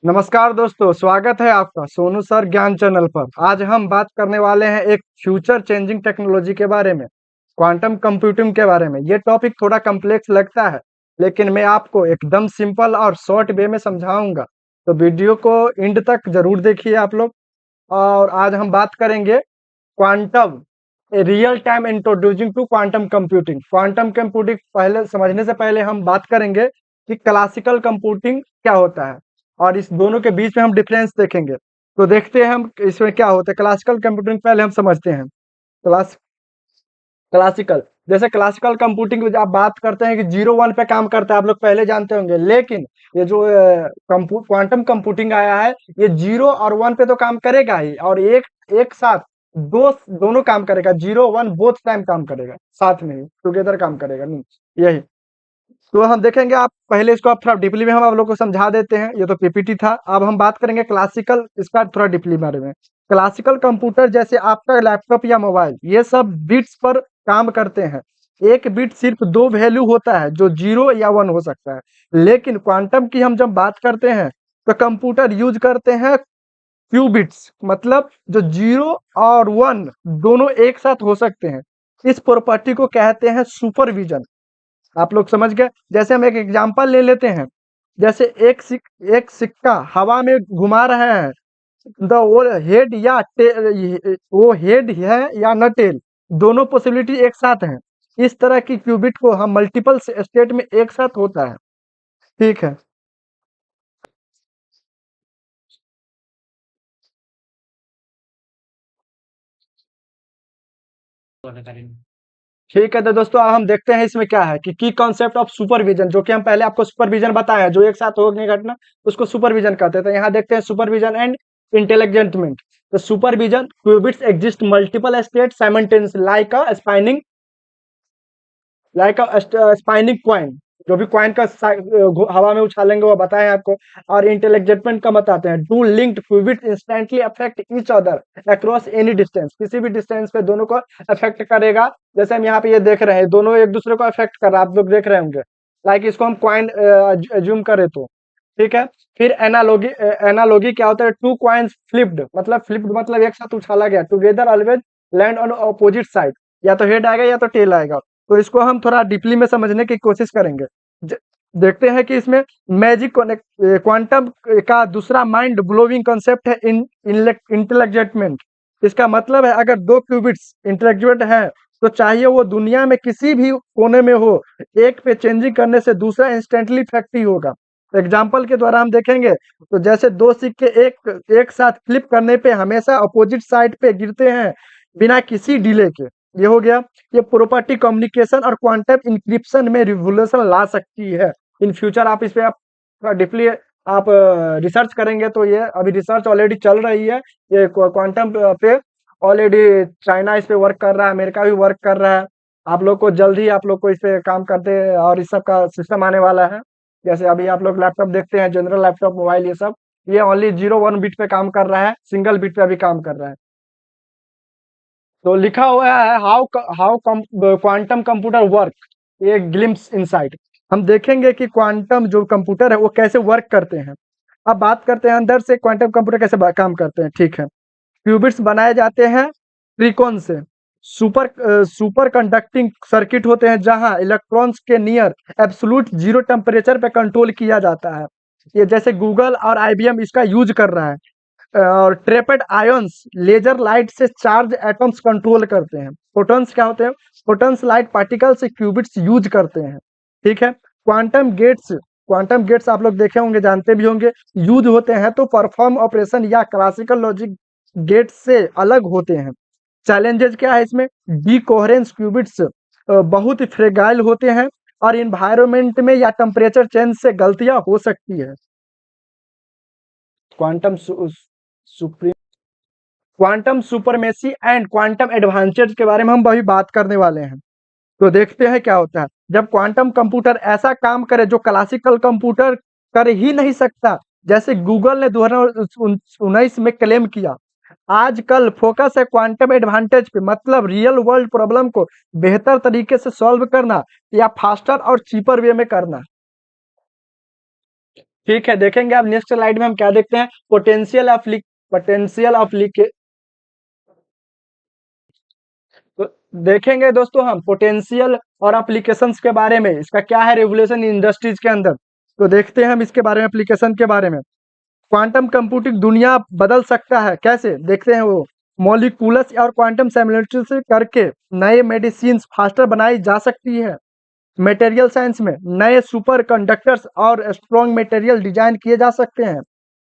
नमस्कार दोस्तों, स्वागत है आपका सोनू सर ज्ञान चैनल पर। आज हम बात करने वाले हैं एक फ्यूचर चेंजिंग टेक्नोलॉजी के बारे में, क्वांटम कंप्यूटिंग के बारे में। ये टॉपिक थोड़ा कॉम्प्लेक्स लगता है, लेकिन मैं आपको एकदम सिंपल और शॉर्ट वे में समझाऊंगा। तो वीडियो को एंड तक जरूर देखिए आप लोग। और आज हम बात करेंगे quantum, real time introducing to quantum computing. Quantum computing पहले समझने से पहले हम बात करेंगे कि क्लासिकल कंप्यूटिंग क्या होता है, और इस दोनों के बीच में हम डिफरेंस देखेंगे। तो देखते हैं हम इसमें क्या होता है। क्लासिकल कंप्यूटिंग पहले हम समझते हैं। क्लास क्लासिकल, जैसे क्लासिकल कंप्यूटिंग में आप बात करते हैं कि 0 1 पे काम करता है, आप लोग पहले जानते होंगे। लेकिन ये जो क्वांटम कंप्यूटिंग आया है, ये 0 और 1 पे तो काम करेगा ही, और एक एक साथ दोनों काम करेगा। 0 1 बोथ टाइम काम करेगा, साथ में ही टुगेदर काम करेगा। नहीं, यही तो हम देखेंगे। आप पहले इसको आप थोड़ा डीपली में हम आप लोग को समझा देते हैं। ये तो पीपीटी था। अब हम बात करेंगे क्लासिकल, इसका थोड़ा डीपली बारे में। क्लासिकल कंप्यूटर जैसे आपका लैपटॉप या मोबाइल, ये सब बिट्स पर काम करते हैं। एक बिट सिर्फ दो वैल्यू होता है, जो 0 या 1 हो सकता है। लेकिन क्वांटम की हम जब बात करते हैं, तो कंप्यूटर यूज करते हैं क्यूबिट्स, मतलब जो 0 और 1 दोनों एक साथ हो सकते हैं। इस प्रॉपर्टी को कहते हैं सुपरविजन। आप लोग समझ गए। जैसे हम एक एग्जांपल ले लेते हैं। जैसे एक सिक्का हवा में घुमा रहे हैं, द वो हेड या वो हेड है या न टेल, दोनों पॉसिबिलिटी एक साथ हैं। इस तरह की क्यूबिट को हम मल्टीपल स्टेट में एक साथ होता है। ठीक है। ठीक है, तो दोस्तों अब हम देखते हैं इसमें क्या है कि की कॉन्सेप्ट ऑफ सुपरविजन, जो कि हम पहले आपको सुपरविजन बताया, जो एक साथ होने घटना, उसको सुपरविजन कहते हैं। तो यहाँ देखते हैं सुपरविजन एंड इंटेलिजेंटमेंट। तो supervision, qubits exist multiple state simultaneously like a spinning coin. जो भी क्वाइन का हवा में उछालेंगे वो बताएं आपको। और इंटेलिजेंटमेंट का बताते हैं, two linked qubit instantly affect each other across any distance. किसी भी डिस्टेंस पे दोनों को अफेक्ट करेगा। जैसे हम यहाँ पे ये देख रहे हैं, दोनों एक दूसरे को अफेक्ट कर रहा है, आप लोग देख रहे होंगे। लाइक इसको हम क्वाइन एज्यूम करें तो। ठीक है। फिर एनालॉगी, एनालॉगी क्या होता है, टू क्वाइंस फ्लिप्ड, मतलब फ्लिप्ड मतलब एक साथ उछाला गया, together always land on opposite side. या तो हेड आएगा या तो टेल आएगा। तो इसको हम थोड़ा डीपली में समझने की कोशिश करेंगे। ज- देखते हैं कि इसमें मैजिक क्वांटम का दूसरा माइंड ब्लोइंग कॉन्सेप्ट है इंटेलेक्चुएट। इसका मतलब है, अगर दो क्यूबिट्स इंटेलेक्चुएट हैं, तो चाहे वो दुनिया में किसी भी कोने में हो, एक पे चेंजिंग करने से दूसरा इंस्टेंटली इफेक्टिव होगा। एग्जाम्पल के द्वारा हम देखेंगे, तो जैसे दो सिक्के एक एक साथ फ्लिप करने पे हमेशा अपोजिट साइड पे गिरते हैं, बिना किसी डिले के। ये हो गया। ये प्रॉपर्टी कम्युनिकेशन और क्वांटम इंक्रिप्शन में रिवोल्यूशन ला सकती है इन फ्यूचर। आप इस पे आप डीपली आप रिसर्च करेंगे, तो ये अभी रिसर्च ऑलरेडी चल रही है। ये क्वांटम पे ऑलरेडी चाइना इस पे वर्क कर रहा है, अमेरिका भी वर्क कर रहा है। आप लोग को जल्द ही आप लोग को इस पे काम करते और इस सब का सिस्टम आने वाला है। जैसे अभी आप लोग लैपटॉप देखते हैं, जनरल लैपटॉप, मोबाइल, ये सब, ये ओनली 0 1 बिट पे काम कर रहा है, सिंगल बिट पे अभी काम कर रहा है। तो लिखा हुआ है, हाउ क्वांटम कंप्यूटर वर्क, ये ग्लिम्स इनसाइट। हम देखेंगे कि क्वांटम जो कंप्यूटर है वो कैसे वर्क करते हैं। अब बात करते हैं अंदर से क्वांटम कंप्यूटर कैसे काम करते हैं। ठीक है। क्यूबिट्स बनाए जाते हैं त्रिकोण से। सुपर कंडक्टिंग सर्किट होते हैं, जहां इलेक्ट्रॉन्स के नियर एब्सोल्यूट जीरो टेम्परेचर पे कंट्रोल किया जाता है। ये जैसे गूगल और आईबीएम इसका यूज कर रहा है। और ट्रेपेड आयंस लेजर लाइट से चार्ज एटम्स कंट्रोल करते हैं। फोटॉन्स क्या होते हैं, फोटॉन्स लाइट पार्टिकल से क्यूबिट्स यूज करते हैं। ठीक है। क्वांटम गेट्स आप लोग देखे होंगे, जानते भी होंगे। यूज होते हैं तो परफॉर्म ऑपरेशन या क्लासिकल लॉजिक गेट से अलग होते हैं। चैलेंजेस क्या है इसमें, डी कोहेरेंस क्यूबिट्स बहुत फ्रेगाइल होते हैं, और इन्वायरमेंट में या टेम्परेचर चेंज से गलतियां हो सकती है। Quantum supreme quantum supremacy and quantum advantage के बारे में हम अभी बात करने वाले हैं। तो देखते हैं क्या होता है जब क्वांटम कंप्यूटर ऐसा काम करे जो क्लासिकल कंप्यूटर कर ही नहीं सकता। जैसे गूगल ने 2019 में क्लेम किया। आजकल फोकस है क्वांटम एडवांटेज पे, मतलब रियल वर्ल्ड प्रॉब्लम को बेहतर तरीके से सॉल्व करना, या फास्टर और चीपर वे में करना। ठीक है, देखेंगे अब नेक्स्ट स्लाइड में हम क्या देखते हैं, पोटेंशियल एप्लीके तो देखेंगे दोस्तों हम पोटेंशियल और एप्लीकेशंस के बारे में, इसका क्या है रेवोल्यूशन इंडस्ट्रीज के अंदर। तो देखते हैं हम इसके बारे में, एप्लीकेशन के बारे में। क्वांटम कंप्यूटिंग दुनिया बदल सकता है कैसे, देखते हैं वो। मॉलिक्यूलस और क्वांटम सिमुलेशन से करके नए मेडिसिन फास्टर बनाई जा सकती है। मटेरियल साइंस में नए सुपर कंडक्टर्स और स्ट्रॉन्ग मटेरियल डिजाइन किए जा सकते हैं।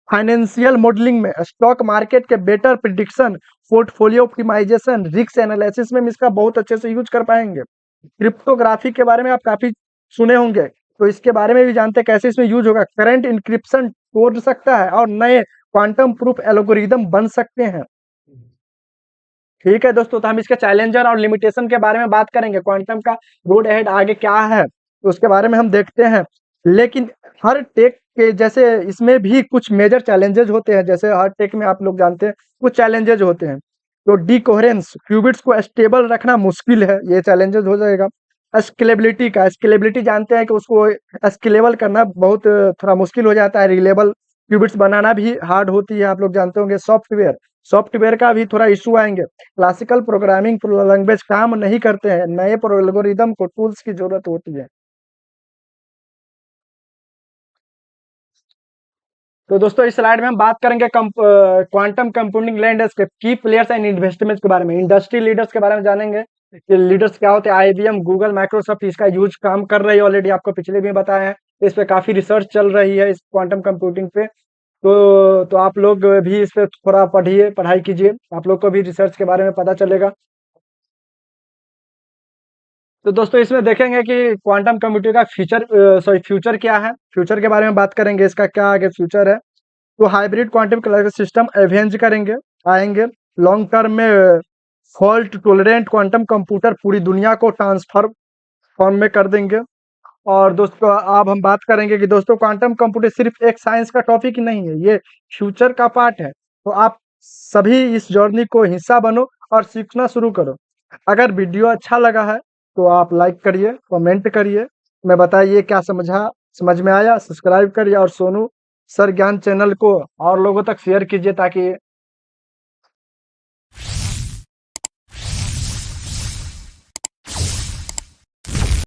फाइनेंशियल मॉडलिंग में स्टॉक मार्केट के better prediction, portfolio optimisation, risk analysis में हम इसका बहुत अच्छे से यूज कर पाएंगे। क्रिप्टोग्राफी के बारे में आप काफी सुने होंगे, तो इसके बारे में भी जानते हैं कैसे इसमें यूज होगा। करंट इंक्रिप्शन तोड़ सकता है और नए क्वांटम प्रूफ एल्गोरिदम बन सकते हैं। ठीक है दोस्तों, तो हम इसके चैलेंजर और लिमिटेशन के बारे में बात करेंगे। क्वांटम का रोड अहेड आगे क्या है, तो उसके बारे में हम देखते हैं। लेकिन हर टेक के जैसे इसमें भी कुछ मेजर चैलेंजेस होते हैं, जैसे हर टेक में आप लोग जानते हैं कुछ चैलेंजेस होते हैं। तो डिकोहेरेंस, क्यूबिट्स को स्टेबल रखना मुश्किल है, ये चैलेंजेस हो जाएगा। स्केलेबिलिटी जानते हैं कि उसको स्केलेबल करना बहुत थोड़ा मुश्किल हो जाता है। रिलेबल क्यूबिट्स बनाना भी हार्ड होती है, आप लोग जानते होंगे। सॉफ्टवेयर का भी थोड़ा इशू आएंगे। क्लासिकल प्रोग्रामिंग लैंग्वेज काम नहीं करते हैं, नए एल्गोरिदम को टूल्स की जरूरत होती है। तो दोस्तों इस स्लाइड में हम बात करेंगे क्वांटम कंप्यूटिंग लैंडस्केप, की प्लेयर्स एंड इन्वेस्टमेंट्स के बारे में, इंडस्ट्री लीडर्स के बारे में जानेंगे कि लीडर्स क्या होते हैं। आईबीएम, गूगल, माइक्रोसॉफ्ट इसका यूज काम कर रही है ऑलरेडी, आपको पिछले भी बताया है। इस पे काफी रिसर्च चल रही है इस क्वांटम कंप्यूटिंग पे। तो आप लोग भी इस पे थोड़ा पढ़िए, पढ़ाई कीजिए, आप लोग को भी रिसर्च के बारे में पता चलेगा। तो दोस्तों इसमें देखेंगे कि क्वांटम कंप्यूटिंग का फ्यूचर क्या है, फ्यूचर के बारे में बात करेंगे, इसका क्या आगे फ्यूचर है। तो हाइब्रिड क्वांटम सिस्टम एवेंज करेंगे, आएंगे। लॉन्ग टर्म में फॉल्ट टोलरेंट क्वांटम कंप्यूटर पूरी दुनिया को ट्रांसफर फॉर्म में कर देंगे। और दोस्तों अब हम बात करेंगे कि दोस्तों क्वांटम कंप्यूटर सिर्फ एक साइंस का टॉपिक नहीं है, ये फ्यूचर का पार्ट है। तो आप सभी इस जर्नी को हिस्सा बनो और सीखना शुरू करो। अगर वीडियो अच्छा लगा है तो आप लाइक करिए, कमेंट करिए, मैं बताइए क्या समझ में आया। सब्सक्राइब करिए और सोनू सर ज्ञान चैनल को और लोगों तक शेयर कीजिए ताकि